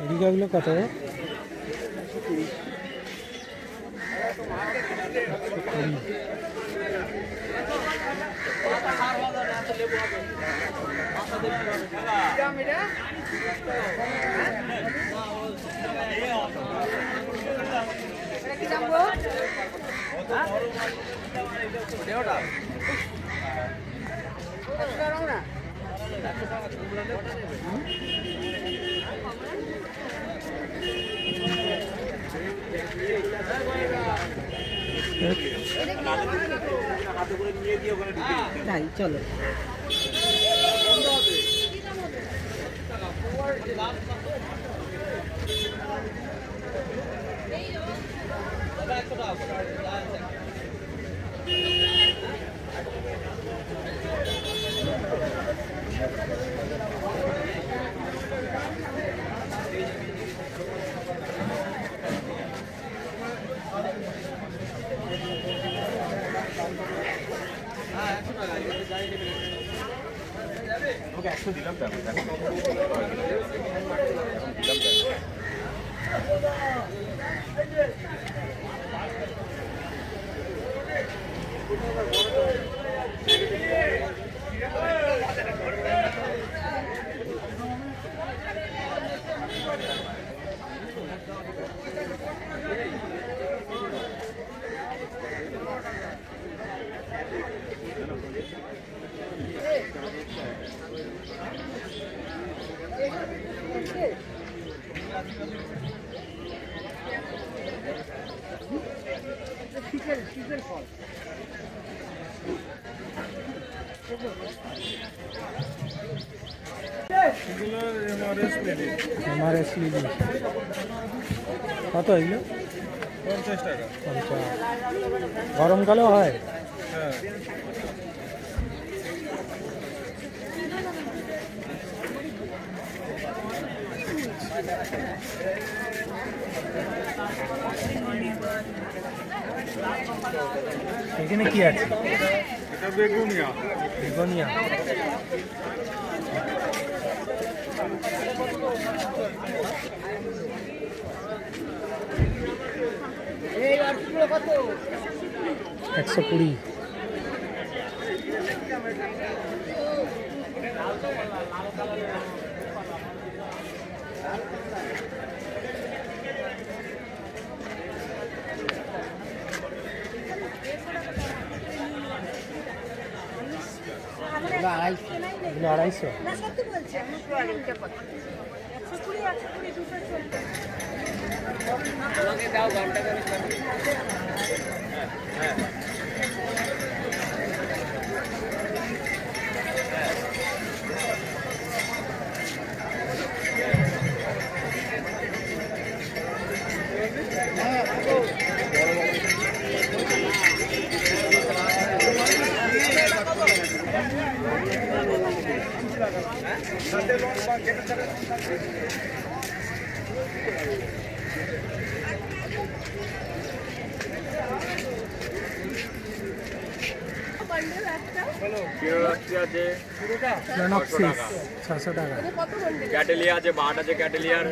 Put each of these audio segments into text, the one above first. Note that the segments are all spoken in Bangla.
এদিকাগুলো কত? তাই চলো এমআরএস লিলি কত এগুলো? 50 টাকা। 50 গরমকালেও হয়? হ্যাঁ। এখানে কি আছে? এটা বেগুনিয়া। বেগুনিয়া এই 120। আড়াইশো। ক্যাটেলিয়া আছে, বাট আছে ক্যাটেলিয়ার।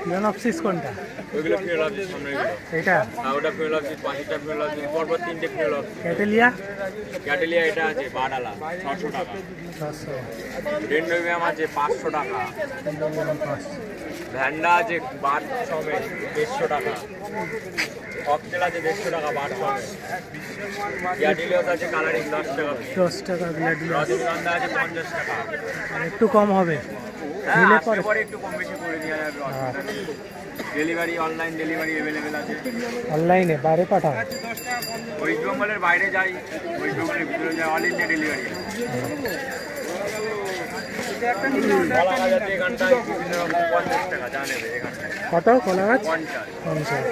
ফিনোলপসিস কোনটা? ওইগুলো ফিনোলপসিস সামনেগুলো। এটা? হ্যাঁ, ওটা ফিনোলপসিস, 5টা ফিনোলপসিস, পরপর 3টে ফিনোলপসিস। ক্যাটেলিয়া? ক্যাটেলিয়া এটা আছে বাটালা 600 টাকা। 600। ডেন্ড্রোবিয়াম আছে 500 টাকা। ভ্যান্ডা আছে বাট সমেত 150 টাকা। ককটেল আছে 150 টাকা বাট সমেত। গ্ল্যাডিওলাস আছে কালারিং 10 টাকা। 10 টাকা গ্ল্যাডিওলাস। রজনীগন্ধা আছে 50 টাকা। একটু কম হবে? হ্যাঁ, পরে একটু কম বেশি করে দেওয়া যাবে। ডেলিভারি, অনলাইন ডেলিভারি अवेलेबल আছে। অনলাইনে বাইরে পাঠাও? ওয়েস্ট বেঙ্গলের বাইরে যাই, ওয়েস্ট বেঙ্গলের ভিতরে যাই, অল ইন্ডিয়া ডেলিভারি আছে। কলা গাছ আছে এখানটায় বিভিন্ন রকম 50 টাকা, যা নেবে এখানটায়। কত কলা গাছ? 50।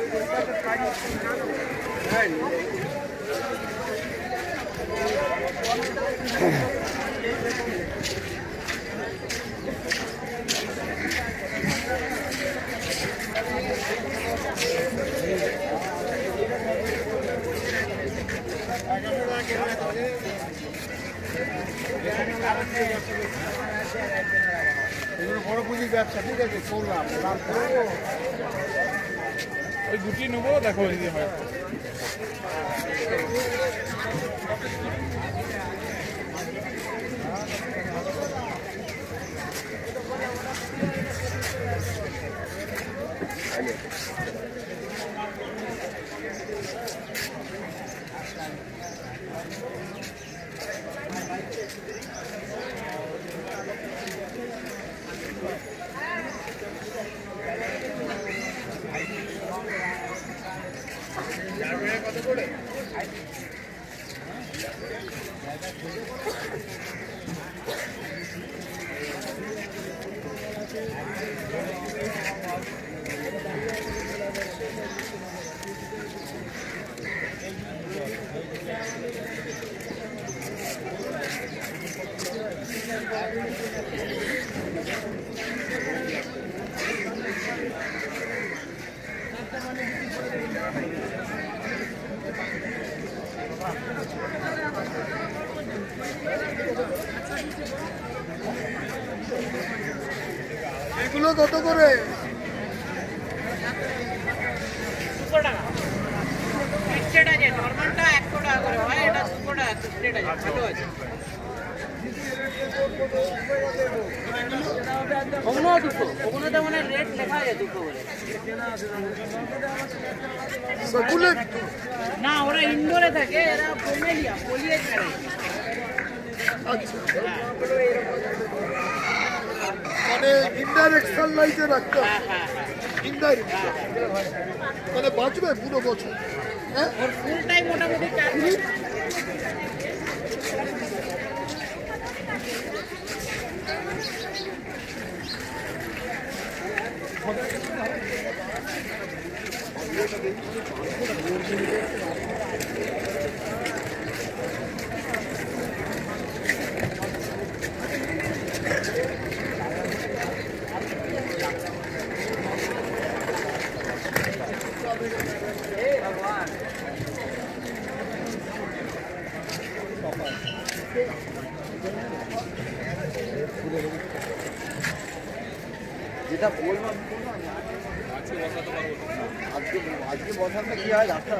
এগুলো বড় পুঁজির ব্যবসা, ঠিক আছে, করলাম লাভ করবো। ওই দুটি নেবো, দেখো যদি হয়। কত করে? এগুলো কত করে? 200 টাকা। ফিক্সড আছে, নরমালটা 100 টাকা করে হয়, এটা 200 টাকা ফিক্সড আছে, ছোট আছে। ওগুলো 200, ওগুলোতে মানে রেট লেখা আছে 200 বলে। সাকুলেট না, ওরা ইনডোরে থাকে, এরা পলিয়ে ছাড়ে। আচ্ছা, মানে ইনডাইরেক্ট সানলাইটে রাখতে হবে। হ্যাঁ, ইনডাইরেক্ট মানে বাঁচবে পুরো বছর। হ্যাঁ, ওর ফুল টাইম মোটামুটি 4 মিনিট। যেটা বললাম আজকে বসাতে কি হয় রাস্তা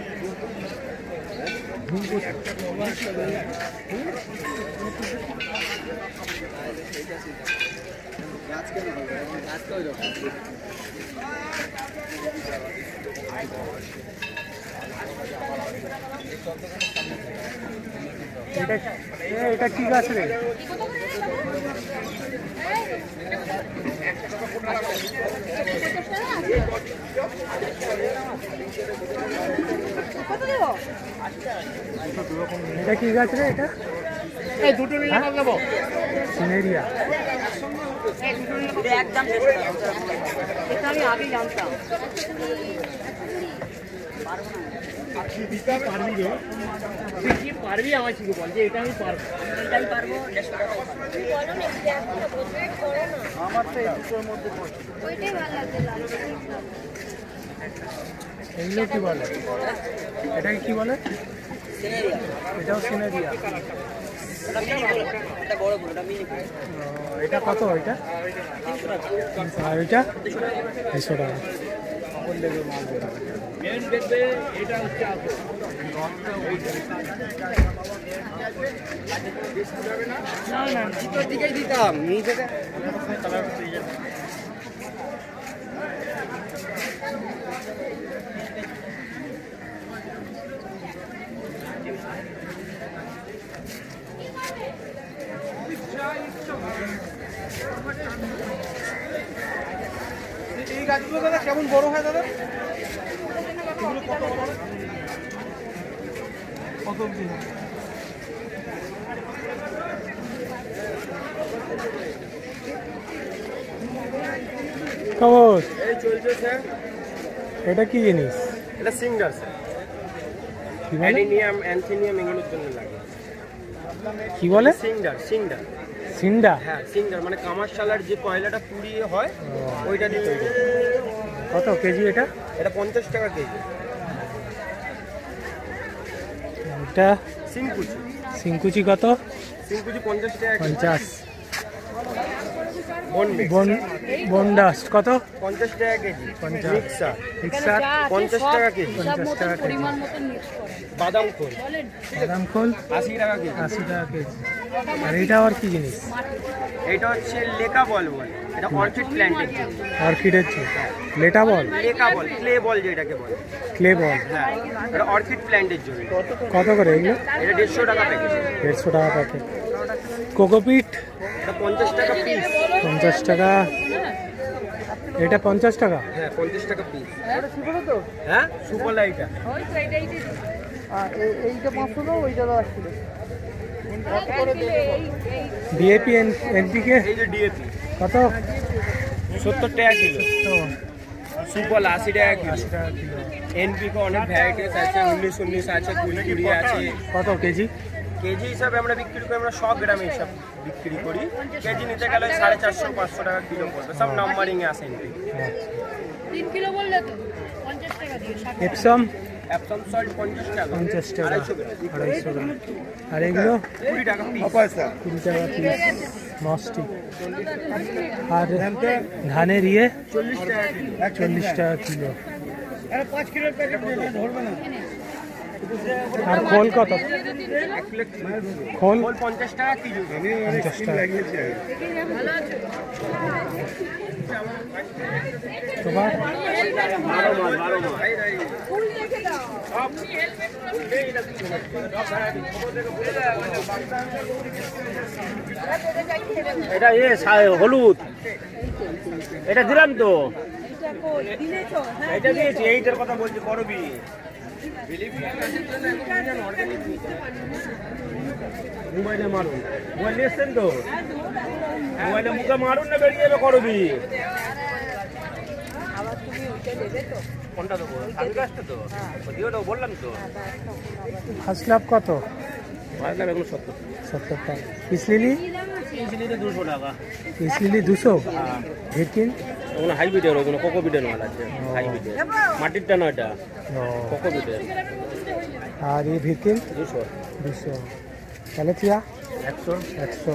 গাছ কেন হবে গাছ তো ওইরকম এটা কি গাছ রে? এটা কি গাছ রে? এটা এই দুটো নিলে কত দেবো? সিনেরিয়া। এটা একদম 100 টাকা। এটা আমি আগে জানতাম। পারবি রে? তুই কি পারবি আমার থেকে বল, যে এটা আমি পারবো। এটাই পারবো 100 টাকা। আমার তো এই দুটোর মধ্যে ওইটাই ভালো লাগছে, লাল এগুলো কি বলে? এটাকে কি বলে? সিনেরিয়া। এটাও সিনেরিয়া। এটা মিনি বলে, এটা বড় বলে, এটা মিনি বলে। এটা কত? এটা 300 টাকা। আর এটা 200 টাকা। মেন দেখবে এটা হচ্ছে আসল না না, দুটোর দিকেই দিতাম নিচে এই গাছগুলো দাদা কেমন বড় হয় দাদা? এগুলো কত বড়? কত অবধি? খবর? এই চলছে স্যার। এটা কি জিনিস? এটা সিঙ্গার স্যার, কি বলে? অ্যাডিনিয়াম অ্যান্থিনিয়াম এগুলোর জন্য লাগে। কি বলে? সিঙ্গার সিঙ্গার সিন্ডা? হ্যাঁ সিঙ্গার মানে কামারশালার যে কয়লাটা পুড়িয়ে হয় ওইটা দিয়ে তৈরি। কত কেজি এটা? এটা 50 টাকা কেজি। এটা সিমকুচি। সিংকুচি কত? সিমকুচি 50 টাকা কেজি। 50। বনডাস্ট কত? 50 টাকা কেজি। 50। মিক্সার মিক্সার 50 টাকা কেজি। 50 টাকা কেজি। বাদাম খোল বাদাম খোল 80 টাকা কেজি। 80 টাকা কেজি। আর এটা আর কি জিনিস? এটা হচ্ছে লেকা বল বলে, এটা অর্কিড প্ল্যান্টের জন্য। অর্কিডের জন্য। লেটা বল, লেকা বল, ক্লে বল যেটাকে বলে। ক্লে বল। হ্যাঁ, এটা অর্কিড প্ল্যান্টের জন্য। কত করে এগুলো? এটা 150 টাকা প্যাকেজ। 150 টাকা প্যাকেট। কোকোপিট এটা 50 টাকা পিস। 50 টাকা। এটা 50 টাকা। হ্যাঁ, 50 টাকা পিস। হ্যাঁ, সুপলা এটা। এইটা 500 দাও, ওইটা দাও 1 কিলো। ডিএপি এনপিকে এই যে ডিএপি কত? 70 টাকা কিলো। সুপলা 80 টাকা কিলো। 80 টাকা কিলো। এনপিকে অনেক ভ্যারাইটিস আছে, 19 আছে, 20 আছে। কত কেজি? কেজি হিসাবে আমরা বিক্রি করি, আমরা 100 গ্রাম হিসাব বিক্রি করি। কেজি নিতে গেলে 450-500 টাকা কিলো পড়বে, সব নাম্বারিং এ আছে। 3 কিলো বললে তো 50 টাকা দিয়ে। এপসম অ্যাপসম সল্ট 50 টাকা। 50 টাকা। 250 গ্রাম। 250 গ্রাম। আর এগুলো 20 টাকা পিস। 20 টাকা পিস। মস্টি। আর ধানের ইয়ে 40 টাকা কিলো। 40 টাকা কিলো। 5 কিলোর প্যাকেট ধরবে না। আর খোল কত? 1 কিলো খোল খোল 50 টাকা কিলো। 50 টাকা। তোমার 12 মাস। এটা হলুদ, এটা দিলাম তো, এটা দিয়েছি, এইটার কথা বলছি। করবি মোবাইলে মারুন, মোবাইল এসছেন তো, মোবাইলে মুখে মারুন না, বেরিয়ে যাবে। করবি কোনটা দেবো? সামনে আসছে তো, দিও তো, বললাম তো। ফার্স্ট লাভ কত? ভাবলাম এগুলো 70 টাকা। পিসলিলি? টাকা। 200 টাকা। পিসলিলি 200। ভিটকিন ওগুলো হাইব্রিডের, ওগুলো কোকোবিটের মাল আছে। হাইব্রিডের মাটিরটা না, এটা কোকোবিটের। আর এই ভিটকিন 200। 200। ক্যালেথিয়া 100। 100।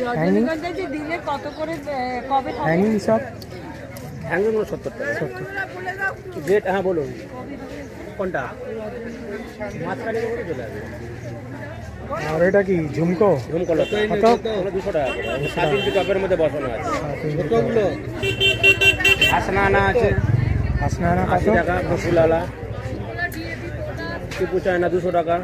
রজনীগন্ধা যে দিলে কত করে কবে হবে? হ্যাঙ্গিং সব হ্যাঙ্গিংগুলো 70 টাকা। 70। রেট হ্যাঁ বলুন কোনটা? মাঝখানে করে চলে আসবে। আর এটা কি ঝুমকো? ঝুমকলো কত? 200 টাকা করে। 7 ইঞ্চি টপের মধ্যে বসানো আছে। ছোটগুলো হাসনানা আছে হাসনানা 80 কত? টাকা। বসুলালা টিপু চায়না 200 টাকা।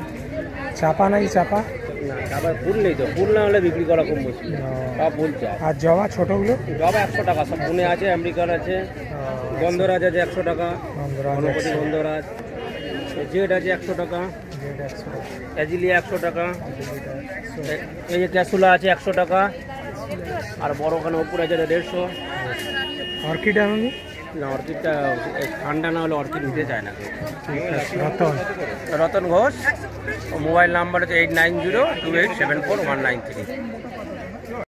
চাপা নাই চাপা? না, আবার ফুল নেই তো, ফুল না হলে বিক্রি করা খুব মুশকিল। সব ফুল চাই। আর জবা ছোটগুলো? জবা 100 টাকা, সব পুনে আছে, আমেরিকার আছে। গন্ধরাজ আছে 100 টাকা। গণপতি গন্ধরাজ। জেড আছে 100 টাকা। অ্যাজিলিয়া 100 টাকা। এই যে ক্যাসুলা আছে 100 টাকা। আর বড়খানে উপর আছে 150। অর্কিড আমি না, অর্কিডটা ঠান্ডা না হলে অর্কিড নিতে চায় না কেউ। রতন রতন ঘোষ। মোবাইল নাম্বার হচ্ছে 8902874193।